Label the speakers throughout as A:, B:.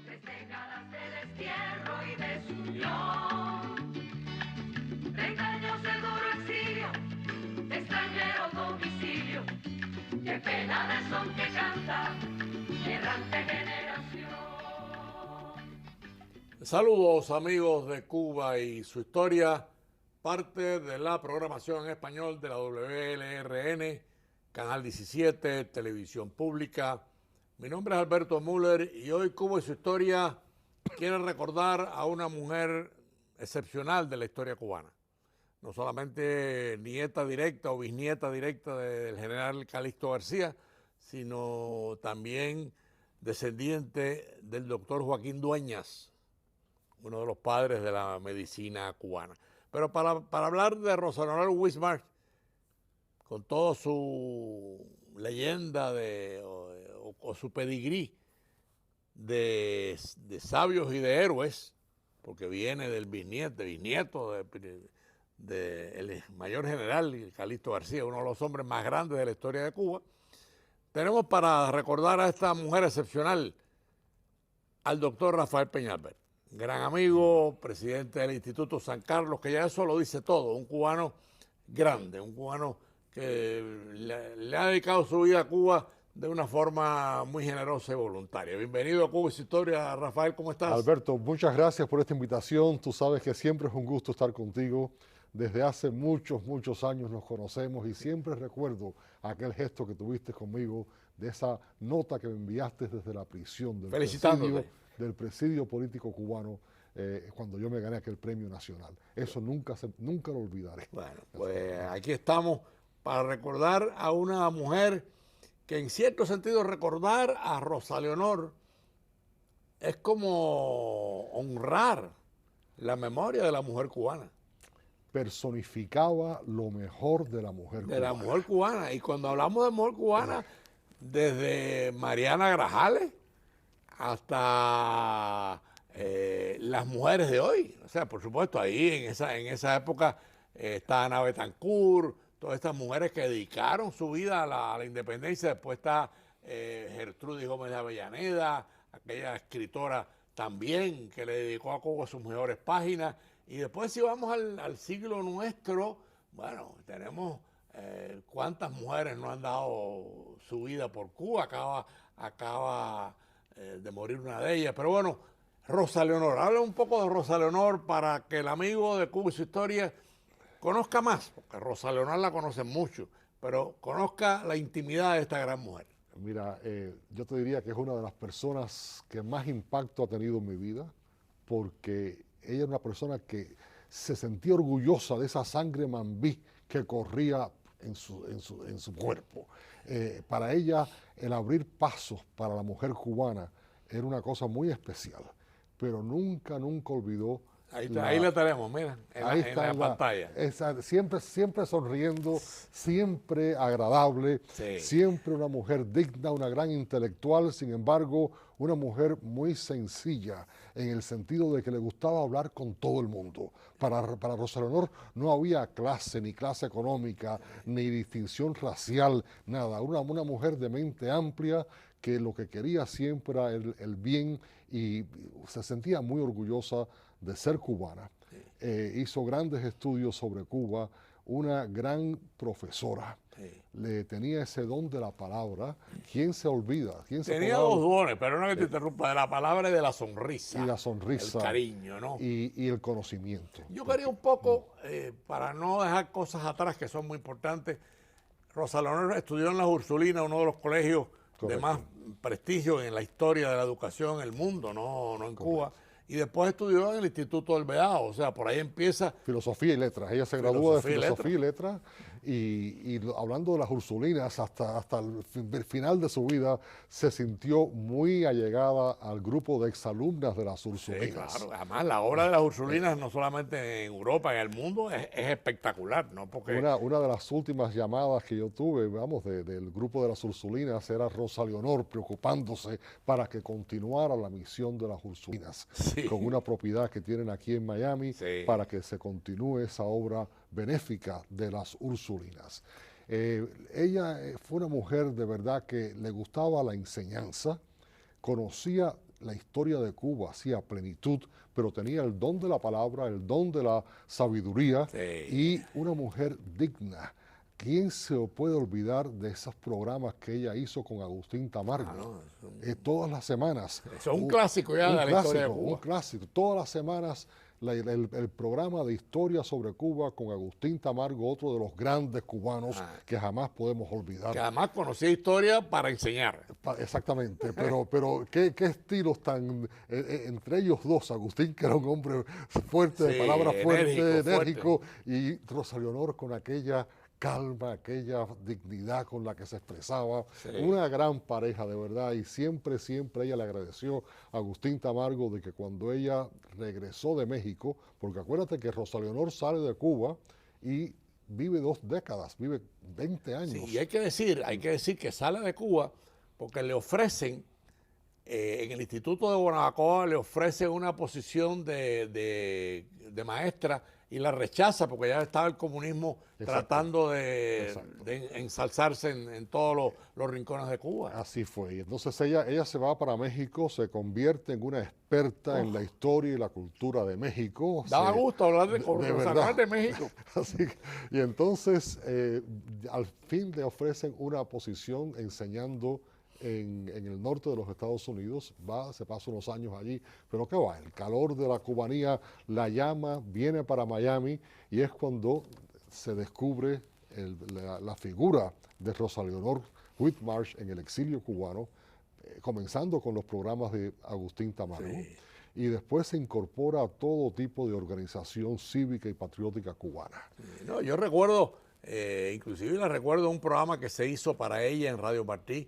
A: Desde galas de destierro y desunión, 30 años de duro exilio, extranjero domicilio, qué pena de son que canta, errante generación.
B: Saludos amigos de Cuba y su historia, parte de la programación en español de la WLRN, Canal 17, Televisión Pública. Mi nombre es Alberto Müller y hoy Cuba y su historia quiere recordar a una mujer excepcional de la historia cubana. No solamente nieta directa o bisnieta directa del general Calixto García, sino también descendiente del doctor Joaquín Dueñas, uno de los padres de la medicina cubana. Pero para hablar de Rosa Leonor Wismar, con toda su leyenda o su pedigrí de sabios y de héroes, porque viene del bisnieto del mayor general Calixto García, uno de los hombres más grandes de la historia de Cuba, tenemos para recordar a esta mujer excepcional al doctor Rafael Peñalver, gran amigo, presidente del Instituto San Carlos, que ya eso lo dice todo, un cubano grande, un cubano que le ha dedicado su vida a Cuba de una forma muy generosa y voluntaria. Bienvenido a Cuba y su historia, Rafael, ¿cómo estás?
C: Alberto, muchas gracias por esta invitación. Tú sabes que siempre es un gusto estar contigo. Desde hace muchos años nos conocemos y siempre recuerdo aquel gesto que tuviste conmigo de esa nota que me enviaste desde la prisión del presidio político cubano cuando yo me gané aquel premio nacional. Eso nunca lo olvidaré.
B: Bueno, pues aquí estamos para recordar a una mujer que en cierto sentido recordar a Rosa Leonor es como honrar la memoria de la mujer cubana.
C: Personificaba lo mejor de la mujer cubana. De la mujer
B: cubana. Y cuando hablamos de mujer cubana, desde Mariana Grajales hasta las mujeres de hoy. O sea, por supuesto, ahí en esa época está Ana Betancourt, todas estas mujeres que dedicaron su vida a la independencia. Después está Gertrudis Gómez de Avellaneda, aquella escritora también que le dedicó a Cuba sus mejores páginas. Y después si vamos al siglo nuestro, bueno, tenemos cuántas mujeres no han dado su vida por Cuba. Acaba de morir una de ellas. Pero bueno, Rosa Leonor, habla un poco de Rosa Leonor para que el amigo de Cuba y su historia conozca más, porque Rosa Leonor la conoce mucho, pero conozca la intimidad de esta gran mujer.
C: Mira, yo te diría que es una de las personas que más impacto ha tenido en mi vida, porque ella es una persona que se sentía orgullosa de esa sangre mambí que corría en su cuerpo. Para ella, el abrir pasos para la mujer cubana era una cosa muy especial, pero nunca olvidó.
B: Ahí la tenemos, mira, en la pantalla.
C: Siempre sonriendo, siempre agradable, sí. Siempre una mujer digna, una gran intelectual, sin embargo, una mujer muy sencilla, en el sentido de que le gustaba hablar con todo el mundo. Para Rosa Leonor no había clase, ni clase económica, ni distinción racial, nada. Una mujer de mente amplia que lo que quería siempre era el bien y se sentía muy orgullosa de ser cubana. Hizo grandes estudios sobre Cuba, una gran profesora. Le tenía ese don de la palabra. ¿Quién se olvida?
B: Tenía dos dones, pero no que te interrumpa, de la palabra y de la sonrisa.
C: Y la sonrisa.
B: El cariño, ¿no?
C: Y el conocimiento.
B: Yo quería un poco, para no dejar cosas atrás que son muy importantes, Rosa Leonor estudió en las Ursulinas, uno de los colegios de más prestigio en la historia de la educación en el mundo, no en Cuba. Y después estudió en el Instituto del Vedado, o sea, por ahí empieza...
C: Filosofía y Letras. Ella se graduó de Filosofía y Letras y hablando de las Ursulinas, hasta el final de su vida, se sintió muy allegada al grupo de exalumnas de las Ursulinas.
B: Sí, claro. Además, la obra de las Ursulinas, no solamente en Europa, en el mundo, es espectacular, ¿no? Porque...
C: Una de las últimas llamadas que yo tuve, del grupo de las Ursulinas, era Rosa Leonor preocupándose para que continuara la misión de las Ursulinas. Sí. Con una propiedad que tienen aquí en Miami, sí, para que se continúe esa obra benéfica de las Ursulinas. Ella fue una mujer de verdad que le gustaba la enseñanza, conocía la historia de Cuba así a plenitud, pero tenía el don de la palabra, el don de la sabiduría y una mujer digna. ¿Quién se puede olvidar de esos programas que ella hizo con Agustín Tamargo? Todas las semanas.
B: Eso es un clásico ya de la historia de Cuba.
C: Un clásico. Todas las semanas el programa de historia sobre Cuba con Agustín Tamargo, otro de los grandes cubanos que jamás podemos olvidar.
B: Que además conocía historia para enseñar.
C: Exactamente, pero ¿qué estilos tan... entre ellos dos, Agustín, que era un hombre fuerte, de palabra fuerte, enérgico, y Rosa Leonor con aquella calma, aquella dignidad con la que se expresaba, una gran pareja de verdad, y siempre ella le agradeció a Agustín Tamargo de que cuando ella regresó de México, porque acuérdate que Rosa Leonor sale de Cuba y vive 2 décadas, vive 20 años.
B: Sí, y hay que decir que sale de Cuba porque le ofrecen, en el Instituto de Guanabacoa le ofrecen una posición de maestra y la rechaza porque ya estaba el comunismo tratando de ensalzarse en todos los rincones de Cuba.
C: Así fue. Y entonces ella se va para México, se convierte en una experta en la historia y la cultura de México.
B: Daba gusto hablar de México.
C: Y entonces al fin le ofrecen una posición enseñando en el norte de los Estados Unidos, se pasa unos años allí, pero ¿qué va? El calor de la cubanía la llama, viene para Miami y es cuando se descubre la figura de Rosa Leonor Whitmarsh en el exilio cubano, comenzando con los programas de Agustín Tamargo, y después se incorpora a todo tipo de organización cívica y patriótica cubana.
B: No, yo recuerdo, inclusive la recuerdo un programa que se hizo para ella en Radio Martí,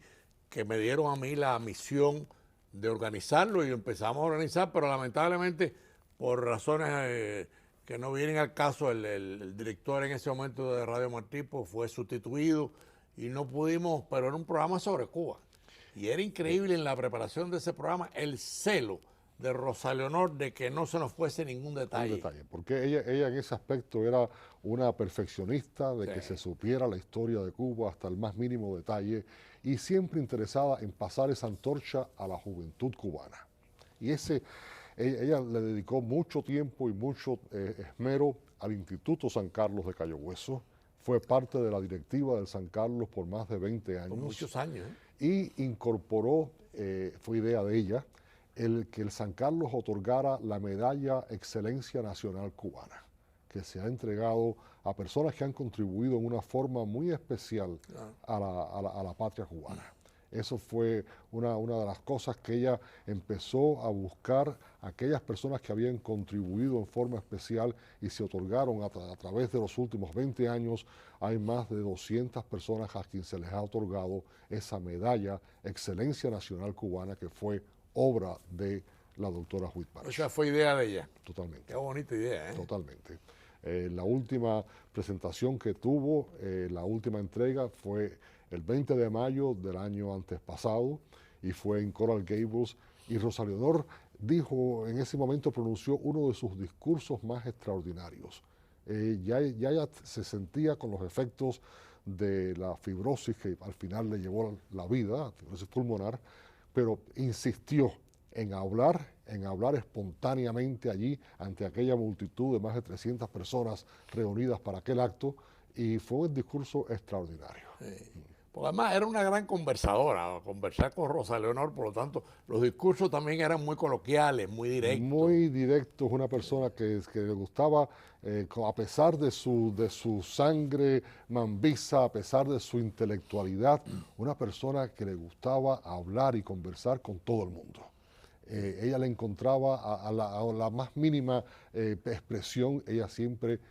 B: que me dieron a mí la misión de organizarlo y lo empezamos a organizar, pero lamentablemente por razones que no vienen al caso, el director en ese momento de Radio Martí pues, fue sustituido y no pudimos, pero era un programa sobre Cuba. Y era increíble en la preparación de ese programa el celo de Rosa Leonor de que no se nos fuese ningún detalle.
C: Porque ella en ese aspecto era una perfeccionista de que se supiera la historia de Cuba hasta el más mínimo detalle y siempre interesada en pasar esa antorcha a la juventud cubana. Y ella le dedicó mucho tiempo y mucho esmero al Instituto San Carlos de Cayo Hueso. Fue parte de la directiva del San Carlos por más de 20 años.
B: Por muchos años.
C: Y incorporó, fue idea de ella, que el San Carlos otorgara la medalla Excelencia Nacional Cubana, que se ha entregado a personas que han contribuido en una forma muy especial a la patria cubana. Eso fue una de las cosas que ella empezó a buscar, aquellas personas que habían contribuido en forma especial y se otorgaron a través de los últimos 20 años. Hay más de 200 personas a quienes se les ha otorgado esa medalla Excelencia Nacional Cubana, que fue obra de la doctora Whitmarsh.
B: Esa fue idea de ella.
C: Totalmente.
B: Qué bonita idea, ¿eh?
C: Totalmente. La última presentación que tuvo, la última entrega fue el 20 de mayo del año antes pasado y fue en Coral Gables, y Rosa Leonor dijo, en ese momento pronunció uno de sus discursos más extraordinarios. Ya se sentía con los efectos de la fibrosis que al final le llevó la vida, fibrosis pulmonar, pero insistió en hablar espontáneamente allí ante aquella multitud de más de 300 personas reunidas para aquel acto, y fue un discurso extraordinario.
B: Sí. Porque además era una gran conversadora, conversar con Rosa Leonor, por lo tanto, los discursos también eran muy coloquiales, muy directos.
C: Muy directos, una persona que le gustaba, a pesar de su sangre mambiza, a pesar de su intelectualidad, una persona que le gustaba hablar y conversar con todo el mundo. Ella le encontraba a la más mínima expresión, ella siempre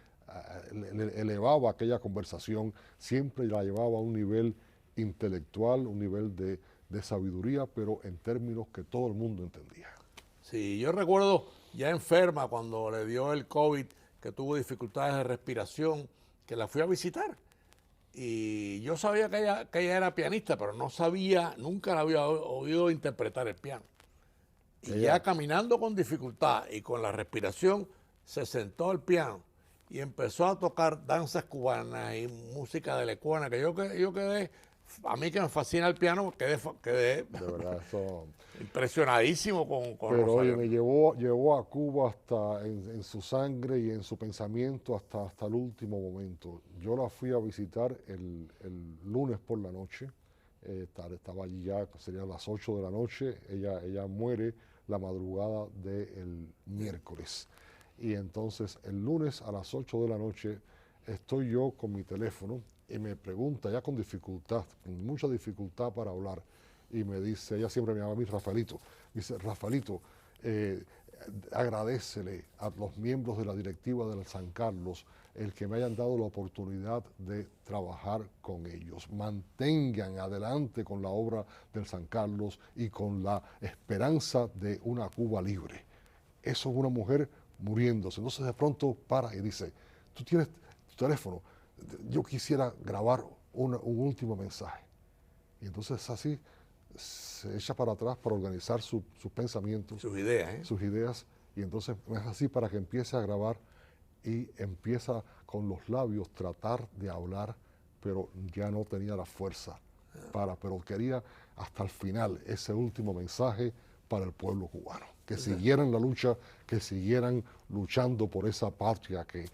C: le elevaba aquella conversación, siempre la llevaba a un nivel intelectual, un nivel de sabiduría, pero en términos que todo el mundo entendía.
B: Sí, yo recuerdo ya enferma cuando le dio el COVID, que tuvo dificultades de respiración, que la fui a visitar. Y yo sabía que ella era pianista, pero no sabía, nunca la había oído interpretar el piano. Y ya caminando con dificultad y con la respiración, se sentó al piano y empezó a tocar danzas cubanas y música de lecuana, que yo quedé a mí que me fascina el piano, quedé
C: De verdad, eso...
B: impresionadísimo con
C: Pero oye,
B: Rosario.
C: me llevó a Cuba hasta en su sangre y en su pensamiento hasta el último momento. Yo la fui a visitar el lunes por la noche, estaba allí ya, serían las 8 de la noche, ella muere la madrugada del miércoles. Y entonces el lunes a las 8 de la noche estoy yo con mi teléfono y me pregunta, ya con dificultad, con mucha dificultad para hablar, y me dice, ella siempre me llama a mí Rafaelito, dice, Rafaelito, agradécele a los miembros de la directiva del San Carlos el que me hayan dado la oportunidad de trabajar con ellos. Mantengan adelante con la obra del San Carlos y con la esperanza de una Cuba libre. Eso es una mujer muriéndose. Entonces de pronto para y dice, tú tienes tu teléfono, yo quisiera grabar un último mensaje. Y entonces así se echa para atrás para organizar sus pensamientos,
B: Sus ideas, ¿eh?
C: sus ideas, y entonces es así para que empiece a grabar y empieza con los labios tratar de hablar, pero ya no tenía la fuerza pero quería hasta el final ese último mensaje para el pueblo cubano, que siguieran la lucha, que siguieran luchando por esa patria que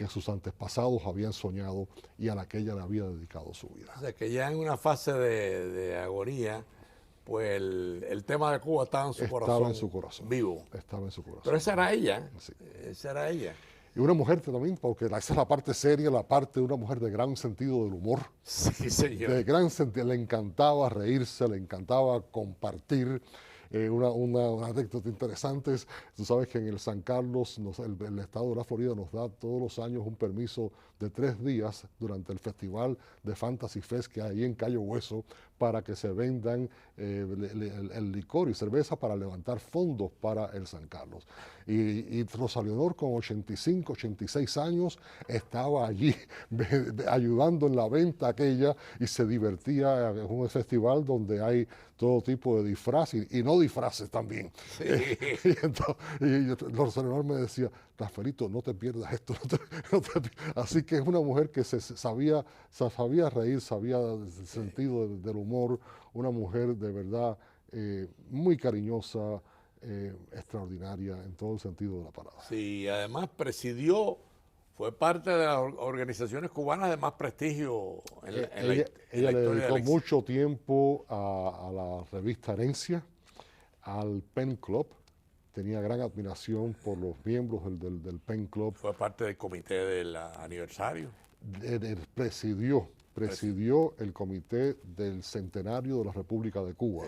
C: sus antepasados habían soñado y a la que ella le había dedicado su vida.
B: O sea, que ya en una fase de agonía, pues el tema de Cuba estaba en su corazón.
C: Estaba en su corazón.
B: Vivo.
C: Estaba en su corazón.
B: Pero esa era ella.
C: Sí.
B: Esa era ella.
C: Y una mujer también, porque esa es la parte seria, la parte de una mujer de gran sentido del humor.
B: Sí, señor.
C: De gran sentido, le encantaba reírse, le encantaba compartir. Una anécdota interesante es, tú sabes que en el San Carlos, el estado de la Florida nos da todos los años un permiso de 3 días durante el festival de Fantasy Fest que hay ahí en Cayo Hueso para que se vendan el licor y cerveza para levantar fondos para el San Carlos. Y Rosa Leonor con 85, 86 años estaba allí ayudando en la venta aquella y se divertía. Es un festival donde hay todo tipo de disfraces y no disfraces también.
B: Sí.
C: Y Rosa Leonor me decía, Rafaelito, no te pierdas esto. Así que es una mujer que sabía reír, sabía el sentido del humor, una mujer de verdad muy cariñosa, extraordinaria en todo el sentido de la palabra.
B: Sí, además fue parte de las organizaciones cubanas de más prestigio
C: Ella le dedicó mucho tiempo a la revista Herencia, al Pen Club. Tenía gran admiración por los miembros del Pen Club.
B: Fue parte del comité del aniversario.
C: Presidió el comité del centenario de la República de Cuba.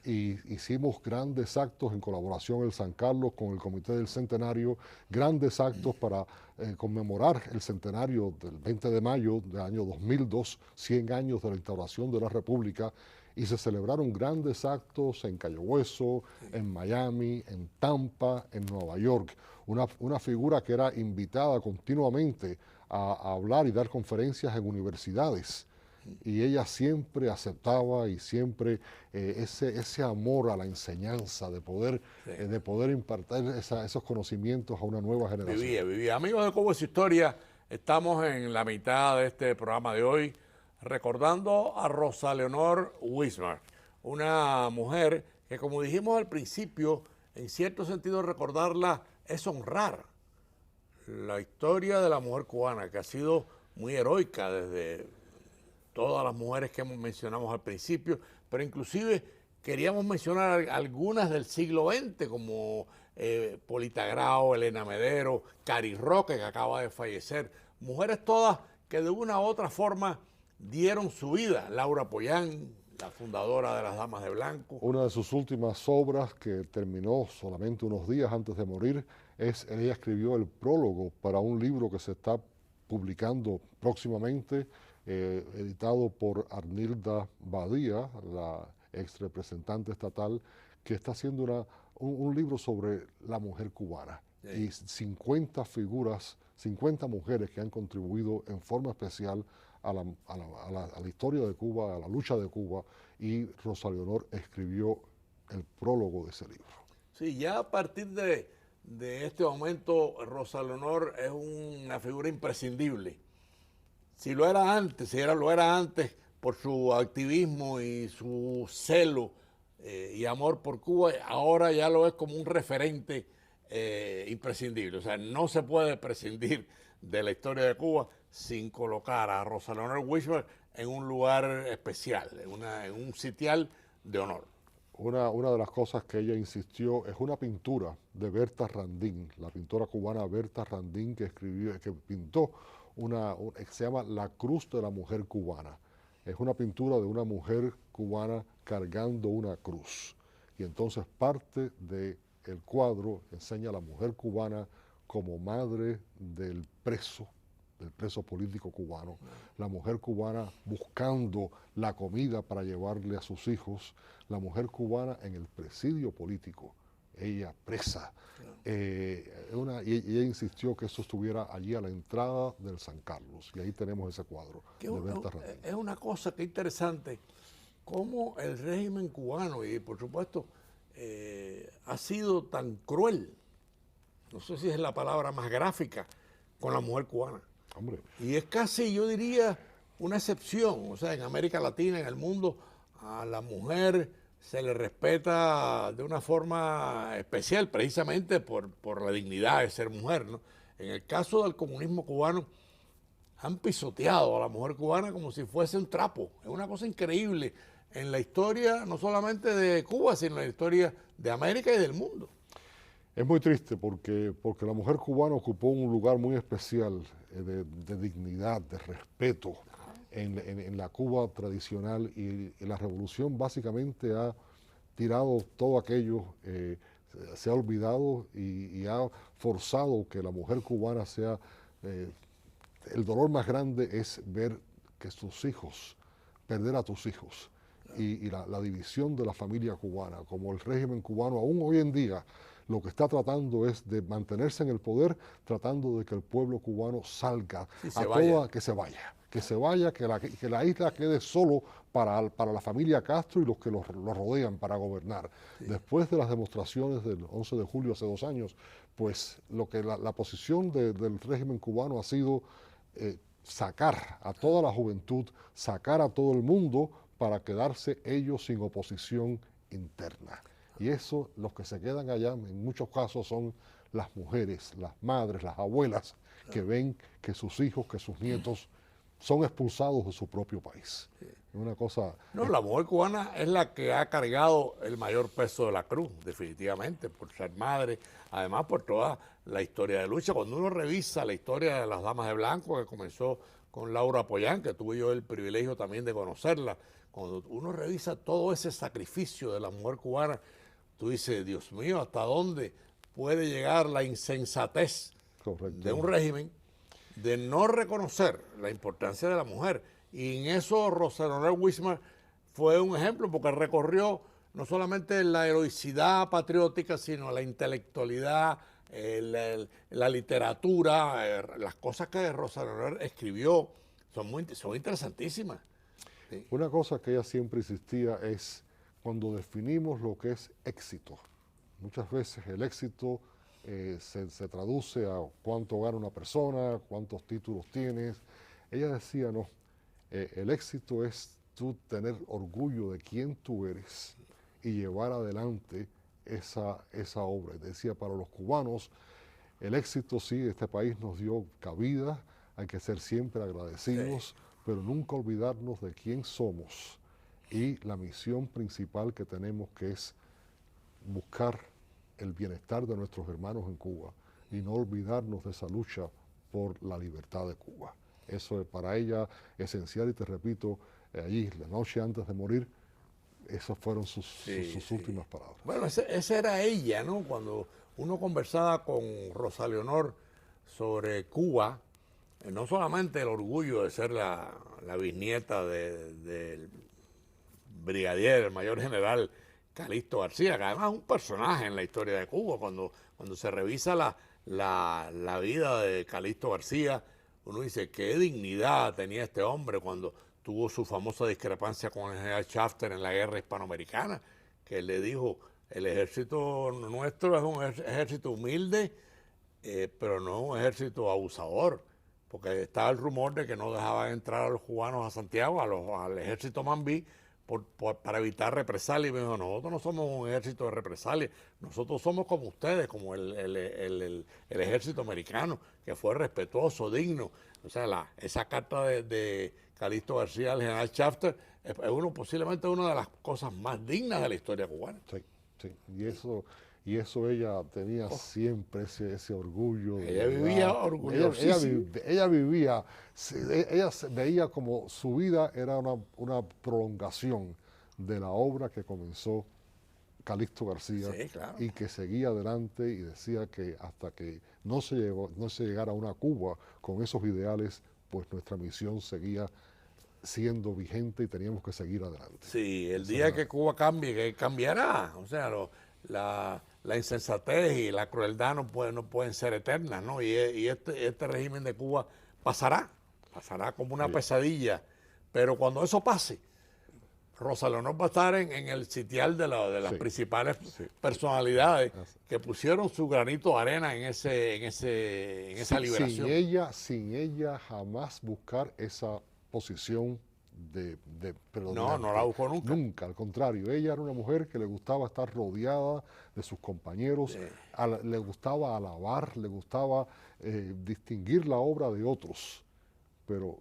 C: Y hicimos grandes actos en colaboración el San Carlos con el comité del centenario, grandes actos para conmemorar el centenario del 20 de mayo del año 2002, 100 años de la instauración de la República, y se celebraron grandes actos en Cayo Hueso, en Miami, en Tampa, en Nueva York. Una figura que era invitada continuamente a hablar y dar conferencias en universidades. Y ella siempre aceptaba y siempre ese amor a la enseñanza, de poder impartir esos conocimientos a una nueva generación.
B: Vivía. Amigos de Cuba y su historia, estamos en la mitad de este programa de hoy, recordando a Rosa Leonor Wismar, una mujer que, como dijimos al principio, en cierto sentido recordarla es honrar la historia de la mujer cubana, que ha sido muy heroica desde todas las mujeres que mencionamos al principio, pero inclusive queríamos mencionar algunas del siglo XX, como Polita Grau, Elena Medero, Cari Roque, que acaba de fallecer, mujeres todas que de una u otra forma dieron su vida. Laura Pollán, la fundadora de las Damas de Blanco.
C: Una de sus últimas obras, que terminó solamente unos días antes de morir, ella escribió el prólogo para un libro que se está publicando próximamente, editado por Arnilda Badía, la ex representante estatal, que está haciendo un libro sobre la mujer cubana. Sí. Y 50 figuras, 50 mujeres que han contribuido en forma especial a la historia de Cuba, a la lucha de Cuba, y Rosa Leonor escribió el prólogo de ese libro.
B: Sí, ya a partir de este momento, Rosa Leonor es una figura imprescindible. Si lo era antes, por su activismo y su celo y amor por Cuba, ahora ya lo es como un referente imprescindible. O sea, no se puede prescindir de la historia de Cuba sin colocar a Rosa Leonor Wishman en un lugar especial, en un sitial de honor.
C: Una de las cosas que ella insistió es una pintura de Berta Randín, la pintora cubana Berta Randín, que pintó que se llama La Cruz de la Mujer Cubana. Es una pintura de una mujer cubana cargando una cruz. Y entonces parte del cuadro enseña a la mujer cubana como madre del preso político cubano, la mujer cubana buscando la comida para llevarle a sus hijos, la mujer cubana en el presidio político, ella presa. Y ella insistió que eso estuviera allí a la entrada del San Carlos, y ahí tenemos ese cuadro de Berta Randín.
B: Es una cosa que interesante, cómo el régimen cubano, y por supuesto, ha sido tan cruel, no sé si es la palabra más gráfica, con la mujer cubana.
C: Hombre.
B: Y es casi, yo diría, una excepción. O sea, en América Latina, en el mundo, a la mujer se le respeta de una forma especial, precisamente por la dignidad de ser mujer, ¿no? En el caso del comunismo cubano, han pisoteado a la mujer cubana como si fuese un trapo. Es una cosa increíble en la historia, no solamente de Cuba, sino en la historia de América y del mundo.
C: Es muy triste porque la mujer cubana ocupó un lugar muy especial de dignidad, de respeto en la Cuba tradicional, y la revolución básicamente ha tirado todo aquello, se ha olvidado y ha forzado que la mujer cubana sea... el dolor más grande es ver que tus hijos, perder a tus hijos, y la división de la familia cubana, como el régimen cubano aún hoy en día lo que está tratando es de mantenerse en el poder, tratando de que el pueblo cubano salga, que se vaya, que la isla quede solo para la familia Castro y los que los rodean para gobernar. Sí. Después de las demostraciones del 11 de julio hace 2 años, pues la posición del régimen cubano ha sido sacar a toda la juventud, sacar a todo el mundo para quedarse ellos sin oposición interna. Y eso, los que se quedan allá, en muchos casos son las mujeres, las madres, las abuelas, que ven que sus hijos, que sus nietos son expulsados de su propio país. Es una cosa...
B: No, la mujer cubana es la que ha cargado el mayor peso de la cruz, definitivamente, por ser madre, además por toda la historia de lucha. Cuando uno revisa la historia de las Damas de Blanco, que comenzó con Laura Pollán, que tuve yo el privilegio también de conocerla, cuando uno revisa todo ese sacrificio de la mujer cubana, tú dices, Dios mío, ¿hasta dónde puede llegar la insensatez de un régimen de no reconocer la importancia de la mujer? Y en eso Rosa Leonor Wishman fue un ejemplo, porque recorrió no solamente la heroicidad patriótica, sino la intelectualidad, la literatura, las cosas que Rosa Leonor escribió son interesantísimas.
C: Sí. Una cosa que ella siempre insistía es cuando definimos lo que es éxito. Muchas veces el éxito se traduce a cuánto gana una persona, cuántos títulos tienes. Ella decía, no, el éxito es tú tener orgullo de quién tú eres y llevar adelante esa obra. Decía, para los cubanos, el éxito sí, este país nos dio cabida, hay que ser siempre agradecidos, sí, pero nunca olvidarnos de quién somos y la misión principal que tenemos, que es buscar el bienestar de nuestros hermanos en Cuba y no olvidarnos de esa lucha por la libertad de Cuba. Eso es para ella esencial, y te repito, allí, la noche antes de morir, esas fueron sus últimas palabras.
B: Bueno, esa era ella, ¿no? Cuando uno conversaba con Rosa Leonor sobre Cuba, no solamente el orgullo de ser la bisnieta del brigadier, el mayor general Calixto García, que además es un personaje en la historia de Cuba. Cuando se revisa la vida de Calixto García, uno dice, qué dignidad tenía este hombre cuando tuvo su famosa discrepancia con el general Shafter en la guerra hispanoamericana, que le dijo, el ejército nuestro es un ejército humilde, pero no un ejército abusador. porque estaba el rumor de que no dejaban entrar a los cubanos a Santiago, al ejército Mambí, para evitar represalias. Y me dijo, nosotros no somos un ejército de represalias, nosotros somos como ustedes, como el ejército americano, que fue respetuoso, digno. O sea, esa carta de Calixto García al general Shafter es posiblemente una de las cosas más dignas de la historia cubana.
C: Sí, sí. Y eso ella tenía siempre ese orgullo.
B: Ella vivía orgullosa.
C: Ella vivía, ella veía como su vida era una prolongación de la obra que comenzó Calixto García,
B: sí, claro,
C: y que seguía adelante, y decía que hasta que no se llegara a una Cuba con esos ideales, pues nuestra misión seguía siendo vigente y teníamos que seguir adelante.
B: Sí, el día que Cuba cambie, que cambiará. O sea, la insensatez y la crueldad no pueden ser eternas, ¿no? Y este régimen de Cuba pasará como una pesadilla. Pero cuando eso pase, Rosa Leonor va a estar en el sitial de las principales personalidades que pusieron su granito de arena en esa liberación.
C: Sin ella jamás buscar esa posición
B: no la buscó nunca.
C: Nunca, al contrario, ella era una mujer que le gustaba estar rodeada de sus compañeros, le gustaba alabar, le gustaba distinguir la obra de otros, pero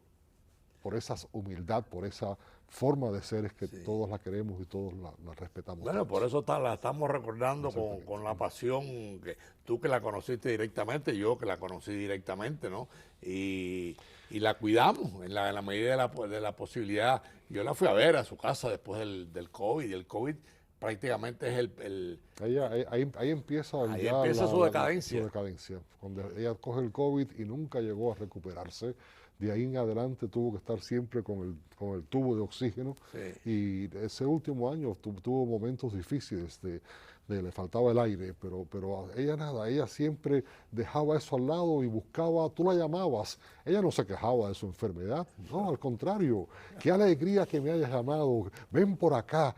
C: por esa humildad, por esa forma de ser es que todos la queremos y todos la respetamos.
B: Bueno, por eso la estamos recordando con la pasión, que tú que la conociste directamente, yo que la conocí directamente, ¿no? Y la cuidamos en la medida de la posibilidad. Yo la fui a ver a su casa después del COVID, y el COVID prácticamente es
C: ahí empieza
B: su decadencia.
C: Su decadencia. Cuando ella coge el COVID y nunca llegó a recuperarse, de ahí en adelante tuvo que estar siempre con el tubo de oxígeno, y ese último año tuvo momentos difíciles, le faltaba el aire, pero ella siempre dejaba eso al lado y buscaba, tú la llamabas, ella no se quejaba de su enfermedad, no, al contrario, qué alegría que me hayas llamado, ven por acá.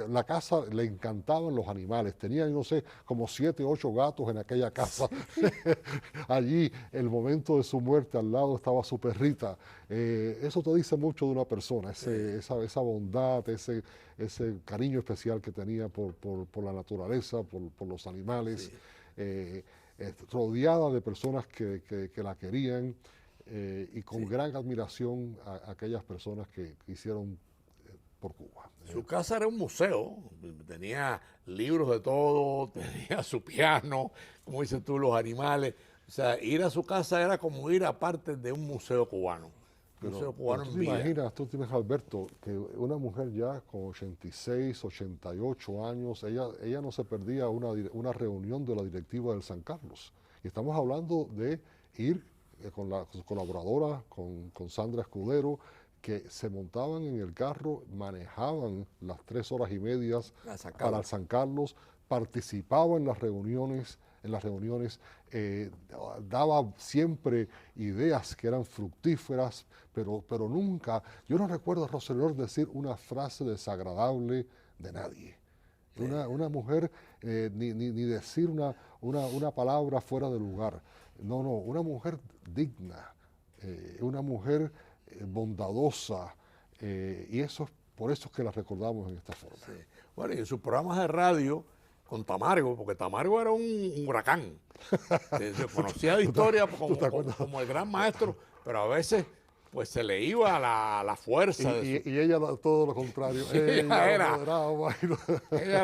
C: La casa le encantaban los animales, tenía, no sé, como 7, 8 gatos en aquella casa. Allí, el momento de su muerte, al lado estaba su perrita. Eso te dice mucho de una persona, esa bondad, ese cariño especial que tenía por la naturaleza, por los animales, rodeada de personas que la querían, y con gran admiración a aquellas personas que hicieron por Cuba.
B: Su casa era un museo, tenía libros de todo, tenía su piano, como dices tú, los animales. O sea, ir a su casa era como ir a parte de un museo cubano.
C: Pero tú te imaginas, Alberto, que una mujer ya con 86, 88 años, ella no se perdía una reunión de la directiva del San Carlos. Y estamos hablando de ir con sus colaboradoras, con Sandra Escudero, que se montaban en el carro, manejaban las 3 horas y media para el San Carlos, participaban en las reuniones, daba siempre ideas que eran fructíferas, pero nunca, yo no recuerdo a Rosa Leonor decir una frase desagradable de nadie. Una mujer, ni decir una palabra fuera de lugar. No, una mujer digna, una mujer bondadosa, y por eso es que la recordamos en esta forma.
B: Sí. Bueno, y en sus programas de radio con Tamargo, porque Tamargo era un huracán. Se conocía de historia como el gran maestro, pero a veces pues se le iba la fuerza.
C: Y ella todo lo contrario.
B: Ella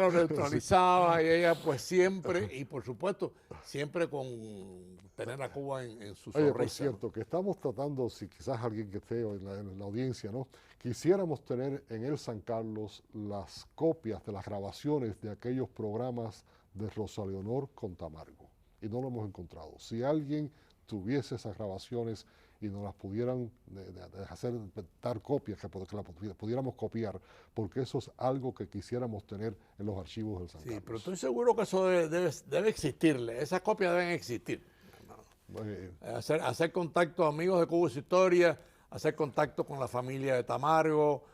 B: lo neutralizaba, y ella pues siempre, y por supuesto, siempre con tener a Cuba en su sonrisa.
C: Por cierto, que estamos tratando, si quizás alguien que esté en la audiencia, ¿no? Quisiéramos tener en el San Carlos las copias de las grabaciones de aquellos programas de Rosa Leonor con Tamargo, y no lo hemos encontrado. Si alguien tuviese esas grabaciones y nos las pudieran dar copias, que las pudiéramos copiar, porque eso es algo que quisiéramos tener en los archivos del San Carlos.
B: Sí, pero estoy seguro que eso debe existir, esas copias deben existir. Hacer contacto, amigos de Cuba y su historia, hacer contacto con la familia de Tamargo,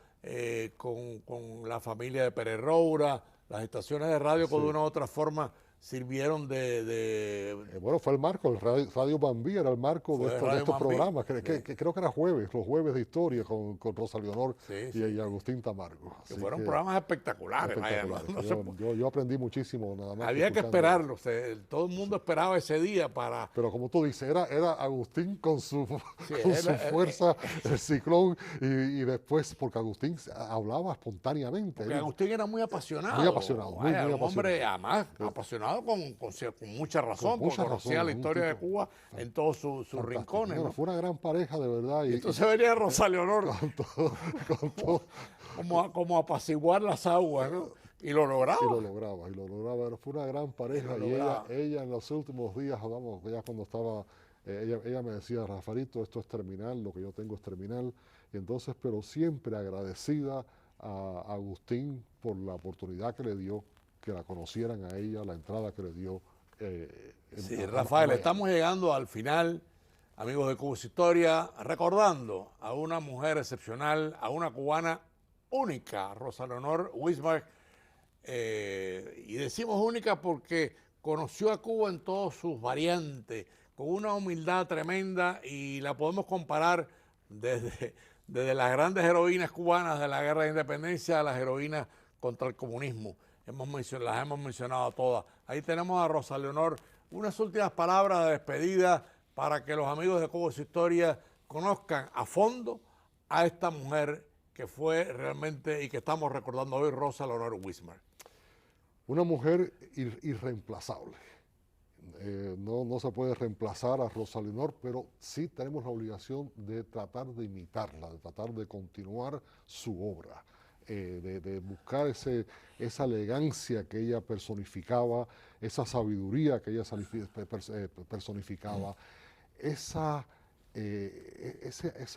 B: con la familia de Pérez Roura, las estaciones de radio que de una u otra forma sirvieron
C: bueno, fue el marco, el Radio Bambí era el marco de estos programas, creo que era los jueves de historia con Rosa Leonor y Agustín Tamargo.
B: Que fueron programas espectaculares.
C: Yo aprendí muchísimo, nada más.
B: Había que esperarlo, todo el mundo esperaba ese día para...
C: Pero como tú dices, era Agustín con su fuerza, el ciclón, y después, porque Agustín hablaba espontáneamente.
B: Porque Agustín era muy apasionado.
C: Muy apasionado. Muy
B: un
C: apasionado.
B: Hombre, además, apasionado con mucha razón, porque conocía la historia de Cuba en todos sus rincones.
C: Bueno, fue una gran pareja, de verdad.
B: Y entonces venía Rosa Leonor
C: con todo.
B: Como apaciguar las aguas, ¿no? Y lo lograba.
C: Y lo lograba. Fue una gran pareja. Y ella en los últimos días, vamos, ya cuando estaba, ella me decía, Rafaelito, esto es terminal, lo que yo tengo es terminal. Y entonces, pero siempre agradecida a Agustín por la oportunidad que le dio, que la conocieran a ella, la entrada que le dio.
B: Sí, Rafael, estamos llegando al final, amigos de Cuba Historia, recordando a una mujer excepcional, a una cubana única, Rosa Leonor Wismar, y decimos única porque conoció a Cuba en todas sus variantes, con una humildad tremenda, y la podemos comparar desde las grandes heroínas cubanas de la Guerra de Independencia a las heroínas contra el comunismo. Las hemos mencionado todas. Ahí tenemos a Rosa Leonor. Unas últimas palabras de despedida para que los amigos de Cuba Su Historia conozcan a fondo a esta mujer que fue realmente y que estamos recordando hoy, Rosa Leonor Wismar.
C: Una mujer irreemplazable. No se puede reemplazar a Rosa Leonor, pero sí tenemos la obligación de tratar de imitarla, de tratar de continuar su obra. De buscar esa elegancia que ella personificaba, esa sabiduría que ella personificaba, esa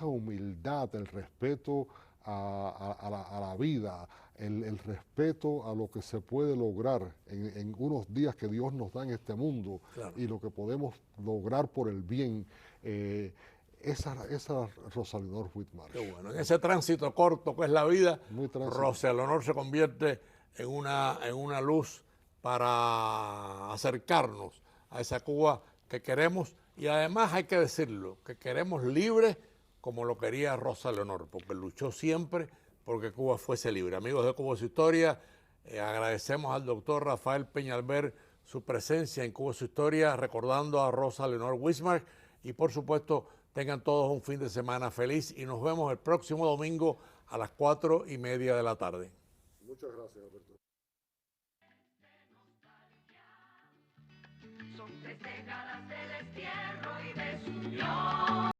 C: humildad, el respeto a la vida, el respeto a lo que se puede lograr en unos días que Dios nos da en este mundo, claro, y lo que podemos lograr por el bien. Esa Rosa Leonor Wismar.
B: Qué bueno. En ese tránsito corto que es la vida, Rosa Leonor se convierte en una luz para acercarnos a esa Cuba que queremos, y además hay que decirlo, que queremos libre como lo quería Rosa Leonor, porque luchó siempre porque Cuba fuese libre. Amigos de Cuba Su Historia, agradecemos al doctor Rafael Peñalver su presencia en Cuba Su Historia, recordando a Rosa Leonor Wismar, y por supuesto, tengan todos un fin de semana feliz y nos vemos el próximo domingo a las 4:30 de la tarde.
C: Muchas gracias, Alberto.
A: Son 3 décadas de destierro y desunión.